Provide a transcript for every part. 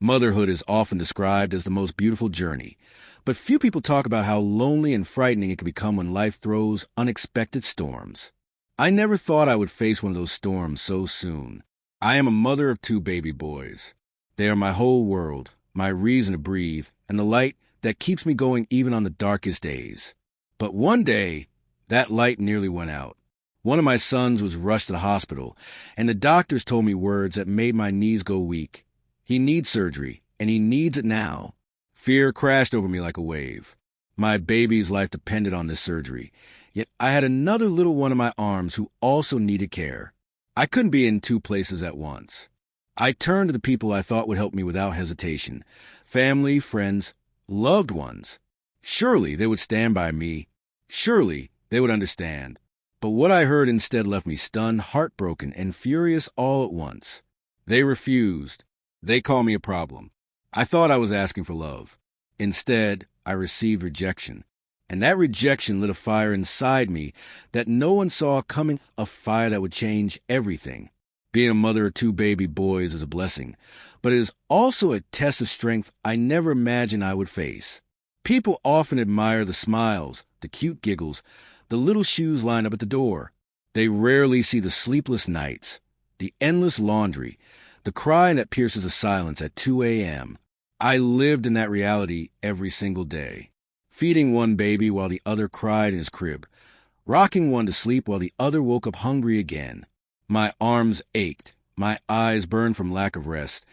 Motherhood is often described as the most beautiful journey, but few people talk about how lonely and frightening it can become when life throws unexpected storms. I never thought I would face one of those storms so soon. I am a mother of two baby boys. They are my whole world, my reason to breathe, and the light that keeps me going even on the darkest days. But one day, that light nearly went out. One of my sons was rushed to the hospital, and the doctors told me words that made my knees go weak. He needs surgery, and he needs it now. Fear crashed over me like a wave. My baby's life depended on this surgery, yet I had another little one in my arms who also needed care. I couldn't be in two places at once. I turned to the people I thought would help me without hesitation. Family, friends, loved ones. Surely they would stand by me. Surely they would understand. But what I heard instead left me stunned, heartbroken, and furious all at once. They refused. They called me a problem. I thought I was asking for love. Instead, I received rejection. And that rejection lit a fire inside me that no one saw coming, a fire that would change everything. Being a mother of two baby boys is a blessing, but it is also a test of strength I never imagined I would face. People often admire the smiles, the cute giggles, the little shoes lined up at the door. They rarely see the sleepless nights, the endless laundry, the crying that pierces the silence at 2 a.m. I lived in that reality every single day, feeding one baby while the other cried in his crib, rocking one to sleep while the other woke up hungry again. My arms ached, my eyes burned from lack of rest,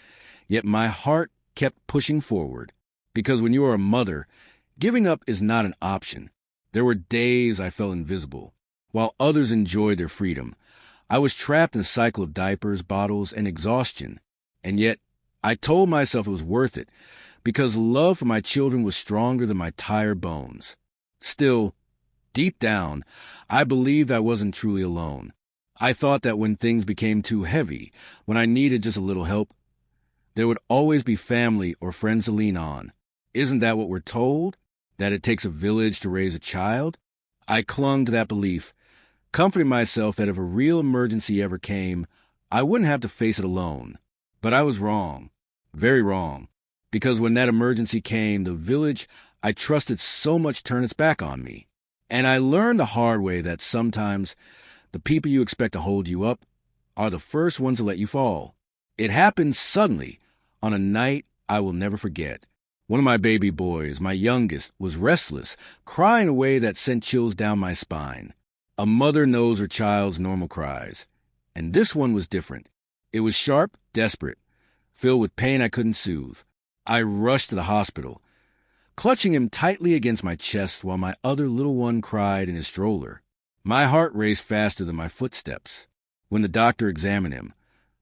yet my heart kept pushing forward, because when you are a mother, giving up is not an option. There were days I felt invisible, while others enjoyed their freedom. I was trapped in a cycle of diapers, bottles, and exhaustion, and yet I told myself it was worth it, because love for my children was stronger than my tired bones. Still, deep down, I believed I wasn't truly alone. I thought that when things became too heavy, when I needed just a little help, there would always be family or friends to lean on. Isn't that what we're told? That it takes a village to raise a child? I clung to that belief, comforting myself that if a real emergency ever came, I wouldn't have to face it alone. But I was wrong, very wrong, because when that emergency came, the village I trusted so much turned its back on me. And I learned the hard way that sometimes the people you expect to hold you up are the first ones to let you fall. It happened suddenly, on a night I will never forget. One of my baby boys, my youngest, was restless, crying in a way that sent chills down my spine. A mother knows her child's normal cries, and this one was different. It was sharp, desperate, filled with pain I couldn't soothe. I rushed to the hospital, clutching him tightly against my chest while my other little one cried in his stroller. My heart raced faster than my footsteps. When the doctor examined him,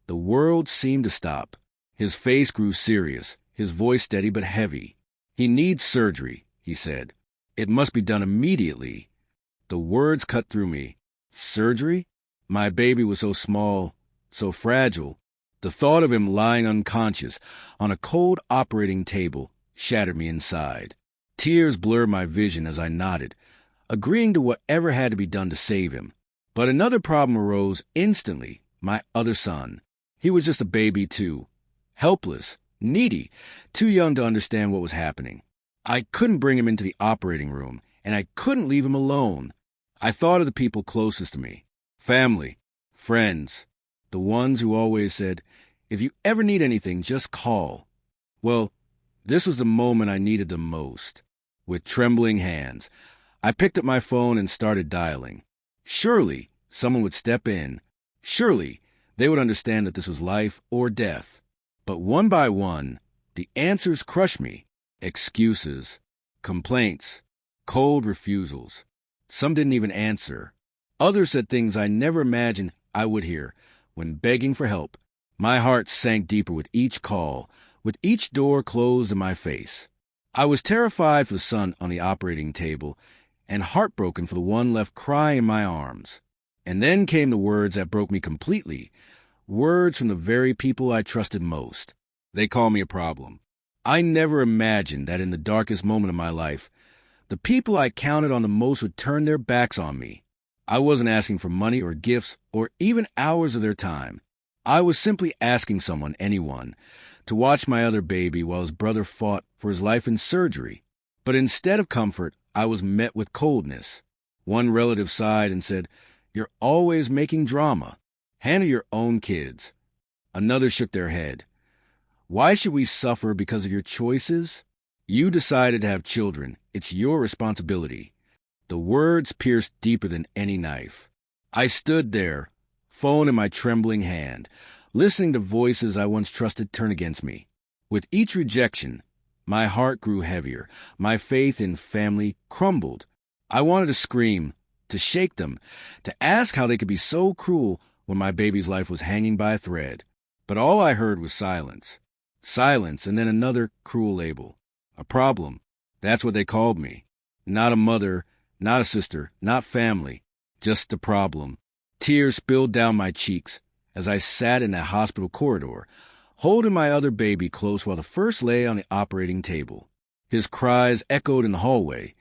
the world seemed to stop. His face grew serious, his voice steady but heavy. "He needs surgery," he said. "It must be done immediately." The words cut through me. Surgery? My baby was so small, so fragile. The thought of him lying unconscious on a cold operating table shattered me inside. Tears blurred my vision as I nodded, agreeing to whatever had to be done to save him. But another problem arose instantly, my other son. He was just a baby too, helpless, needy, too young to understand what was happening. I couldn't bring him into the operating room, and I couldn't leave him alone. I thought of the people closest to me, family, friends, the ones who always said, "If you ever need anything, just call." Well, this was the moment I needed them most. With trembling hands, I picked up my phone and started dialing. Surely someone would step in. Surely they would understand that this was life or death. But one by one, the answers crushed me. Excuses, complaints, cold refusals. Some didn't even answer. Others said things I never imagined I would hear when begging for help. My heart sank deeper with each call, with each door closed in my face. I was terrified for the son on the operating table and heartbroken for the one left crying in my arms. And then came the words that broke me completely, words from the very people I trusted most. They called me a problem. I never imagined that in the darkest moment of my life, the people I counted on the most would turn their backs on me. I wasn't asking for money or gifts or even hours of their time. I was simply asking someone, anyone, to watch my other baby while his brother fought for his life in surgery. But instead of comfort, I was met with coldness. One relative sighed and said, "You're always making drama. Handle your own kids." Another shook their head. "Why should we suffer because of your choices? You decided to have children. It's your responsibility." The words pierced deeper than any knife. I stood there, phone in my trembling hand, listening to voices I once trusted turn against me. With each rejection, my heart grew heavier. My faith in family crumbled. I wanted to scream, to shake them, to ask how they could be so cruel when my baby's life was hanging by a thread. But all I heard was silence. Silence, and then another cruel label. A problem. That's what they called me. Not a mother, not a sister, not family. Just a problem. Tears spilled down my cheeks as I sat in that hospital corridor, holding my other baby close while the first lay on the operating table. His cries echoed in the hallway,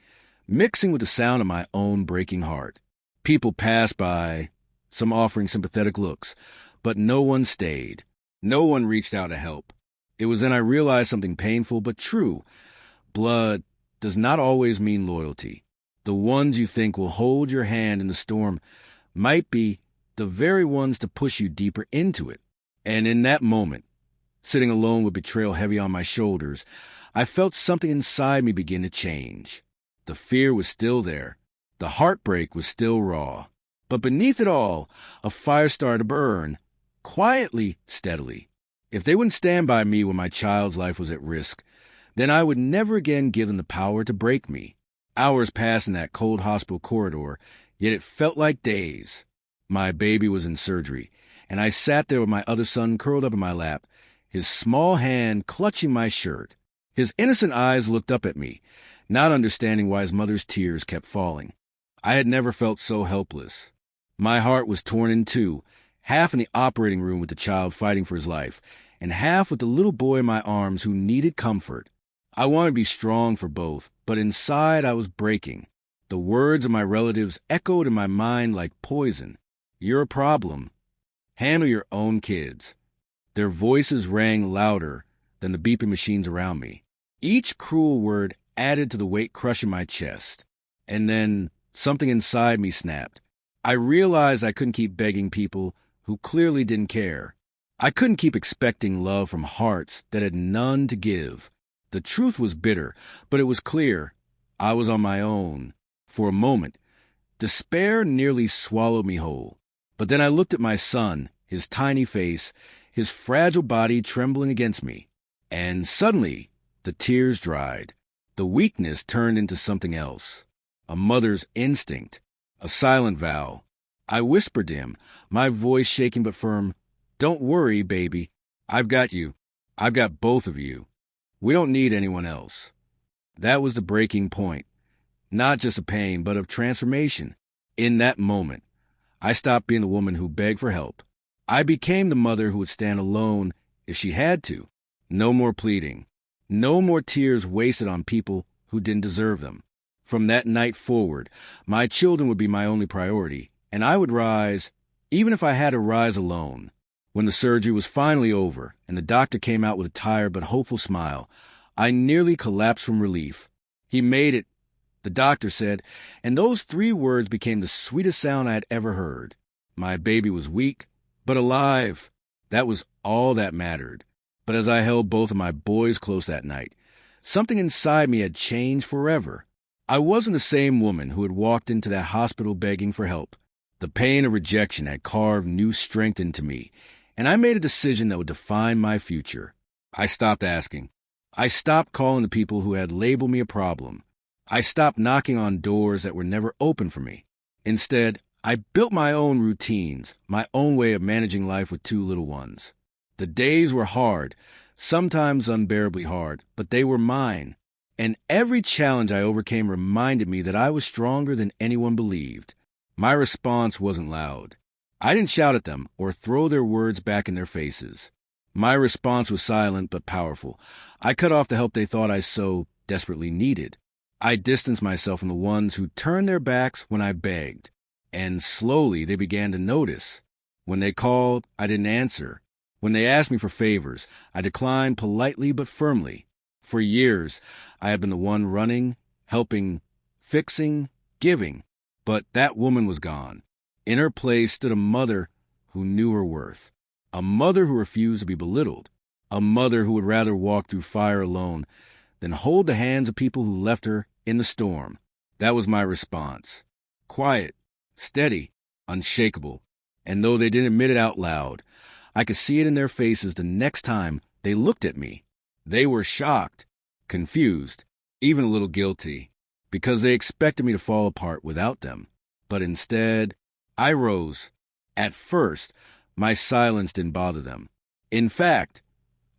mixing with the sound of my own breaking heart. People passed by, some offering sympathetic looks, but no one stayed. No one reached out to help. It was then I realized something painful but true. Blood does not always mean loyalty. The ones you think will hold your hand in the storm might be the very ones to push you deeper into it. And in that moment, sitting alone with betrayal heavy on my shoulders, I felt something inside me begin to change. The fear was still there. The heartbreak was still raw. But beneath it all, a fire started to burn, quietly, steadily. If they wouldn't stand by me when my child's life was at risk, then I would never again give them the power to break me. Hours passed in that cold hospital corridor, yet it felt like days. My baby was in surgery, and I sat there with my other son curled up in my lap, his small hand clutching my shirt. His innocent eyes looked up at me, not understanding why his mother's tears kept falling. I had never felt so helpless. My heart was torn in two, half in the operating room with the child fighting for his life, and half with the little boy in my arms who needed comfort. I wanted to be strong for both, but inside I was breaking. The words of my relatives echoed in my mind like poison. "You're a problem. Handle your own kids." Their voices rang louder than the beeping machines around me. Each cruel word added to the weight crushing my chest. And then something inside me snapped. I realized I couldn't keep begging people who clearly didn't care. I couldn't keep expecting love from hearts that had none to give. The truth was bitter, but it was clear. I was on my own. For a moment, despair nearly swallowed me whole. But then I looked at my son, his tiny face, his fragile body trembling against me. And suddenly, the tears dried. The weakness turned into something else. A mother's instinct. A silent vow. I whispered to him, my voice shaking but firm, "Don't worry, baby. I've got you. I've got both of you. We don't need anyone else." That was the breaking point. Not just of pain, but of transformation. In that moment, I stopped being the woman who begged for help. I became the mother who would stand alone if she had to. No more pleading. No more tears wasted on people who didn't deserve them. From that night forward, my children would be my only priority, and I would rise, even if I had to rise alone. When the surgery was finally over, and the doctor came out with a tired but hopeful smile, I nearly collapsed from relief. "He made it," the doctor said, and those 3 words became the sweetest sound I had ever heard. My baby was weak, but alive. That was all that mattered. But as I held both of my boys close that night, something inside me had changed forever. I wasn't the same woman who had walked into that hospital begging for help. The pain of rejection had carved new strength into me, and I made a decision that would define my future. I stopped asking. I stopped calling the people who had labeled me a problem. I stopped knocking on doors that were never open for me. Instead, I built my own routines, my own way of managing life with 2 little ones. The days were hard, sometimes unbearably hard, but they were mine. And every challenge I overcame reminded me that I was stronger than anyone believed. My response wasn't loud. I didn't shout at them or throw their words back in their faces. My response was silent but powerful. I cut off the help they thought I so desperately needed. I distanced myself from the ones who turned their backs when I begged. And slowly they began to notice. When they called, I didn't answer. When they asked me for favors, I declined politely but firmly. For years, I had been the one running, helping, fixing, giving. But that woman was gone. In her place stood a mother who knew her worth. A mother who refused to be belittled. A mother who would rather walk through fire alone than hold the hands of people who left her in the storm. That was my response. Quiet, steady, unshakable. And though they didn't admit it out loud, I could see it in their faces the next time they looked at me. They were shocked, confused, even a little guilty, because they expected me to fall apart without them. But instead, I rose. At first, my silence didn't bother them. In fact,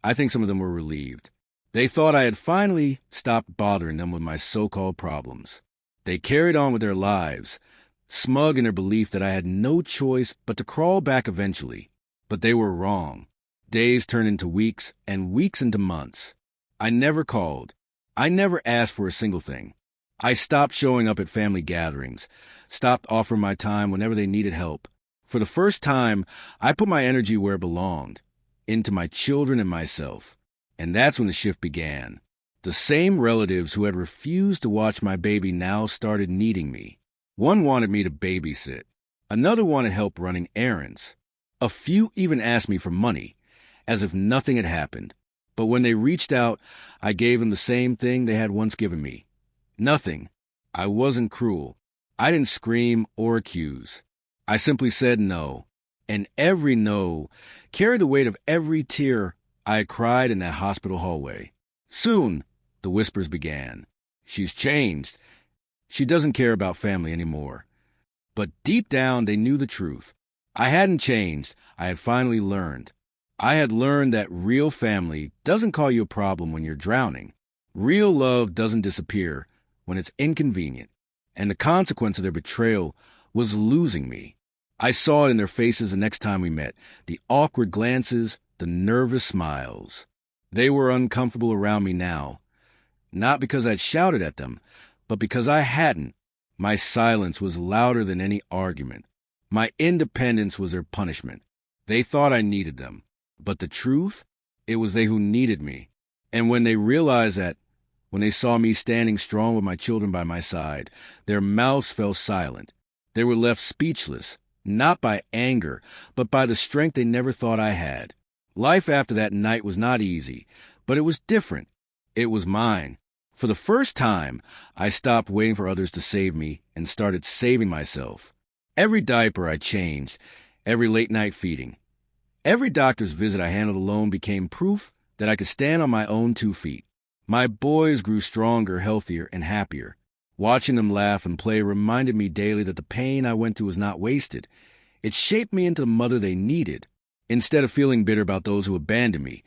I think some of them were relieved. They thought I had finally stopped bothering them with my so-called problems. They carried on with their lives, smug in their belief that I had no choice but to crawl back eventually. But they were wrong. Days turned into weeks, and weeks into months. I never called. I never asked for a single thing. I stopped showing up at family gatherings, stopped offering my time whenever they needed help. For the first time, I put my energy where it belonged, into my children and myself. And that's when the shift began. The same relatives who had refused to watch my baby now started needing me. One wanted me to babysit. Another wanted help running errands. A few even asked me for money, as if nothing had happened. But when they reached out, I gave them the same thing they had once given me. Nothing. I wasn't cruel. I didn't scream or accuse. I simply said no. And every no carried the weight of every tear I had cried in that hospital hallway. Soon, the whispers began. She's changed. She doesn't care about family anymore. But deep down, they knew the truth. I hadn't changed. I had finally learned. I had learned that real family doesn't call you a problem when you're drowning. Real love doesn't disappear when it's inconvenient. And the consequence of their betrayal was losing me. I saw it in their faces the next time we met, the awkward glances, the nervous smiles. They were uncomfortable around me now, not because I'd shouted at them, but because I hadn't. My silence was louder than any argument. My independence was their punishment. They thought I needed them. But the truth, it was they who needed me. And when they realized that, when they saw me standing strong with my children by my side, their mouths fell silent. They were left speechless, not by anger, but by the strength they never thought I had. Life after that night was not easy, but it was different. It was mine. For the first time, I stopped waiting for others to save me and started saving myself. Every diaper I changed, every late-night feeding, every doctor's visit I handled alone became proof that I could stand on my own 2 feet. My boys grew stronger, healthier, and happier. Watching them laugh and play reminded me daily that the pain I went through was not wasted. It shaped me into the mother they needed. Instead of feeling bitter about those who abandoned me,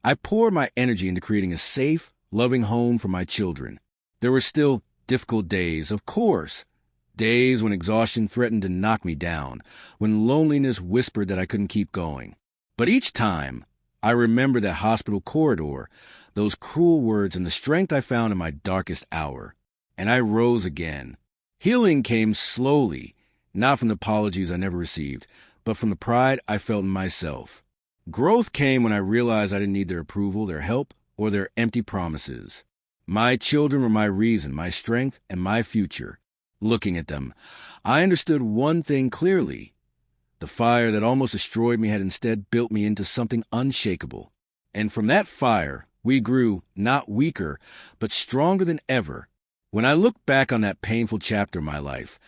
I poured my energy into creating a safe, loving home for my children. There were still difficult days, of course. Days when exhaustion threatened to knock me down, when loneliness whispered that I couldn't keep going. But each time, I remembered that hospital corridor, those cruel words, and the strength I found in my darkest hour. And I rose again. Healing came slowly, not from the apologies I never received, but from the pride I felt in myself. Growth came when I realized I didn't need their approval, their help, or their empty promises. My children were my reason, my strength, and my future. Looking at them, I understood one thing clearly. The fire that almost destroyed me had instead built me into something unshakable. And from that fire, we grew, not weaker, but stronger than ever. When I look back on that painful chapter of my life,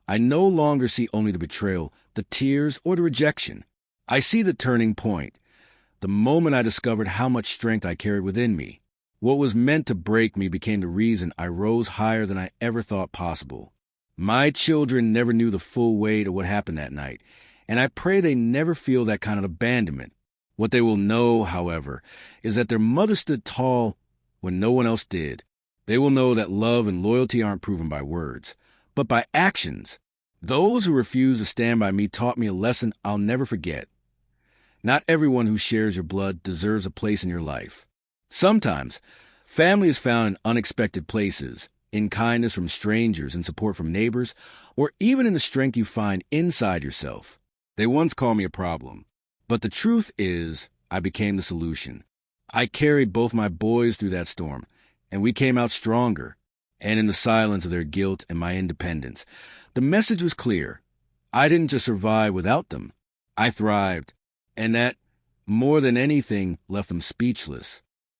I no longer see only the betrayal, the tears, or the rejection. I see the turning point, the moment I discovered how much strength I carried within me. What was meant to break me became the reason I rose higher than I ever thought possible. My children never knew the full weight of what happened that night, and I pray they never feel that kind of abandonment. What they will know, however, is that their mother stood tall when no one else did. They will know that love and loyalty aren't proven by words, but by actions. Those who refused to stand by me taught me a lesson I'll never forget. Not everyone who shares your blood deserves a place in your life. Sometimes, family is found in unexpected places, in kindness from strangers and support from neighbors, or even in the strength you find inside yourself. They once called me a problem, but the truth is, I became the solution. I carried both my boys through that storm, and we came out stronger, and in the silence of their guilt and my independence. The message was clear. I didn't just survive without them. I thrived, and that, more than anything, left them speechless.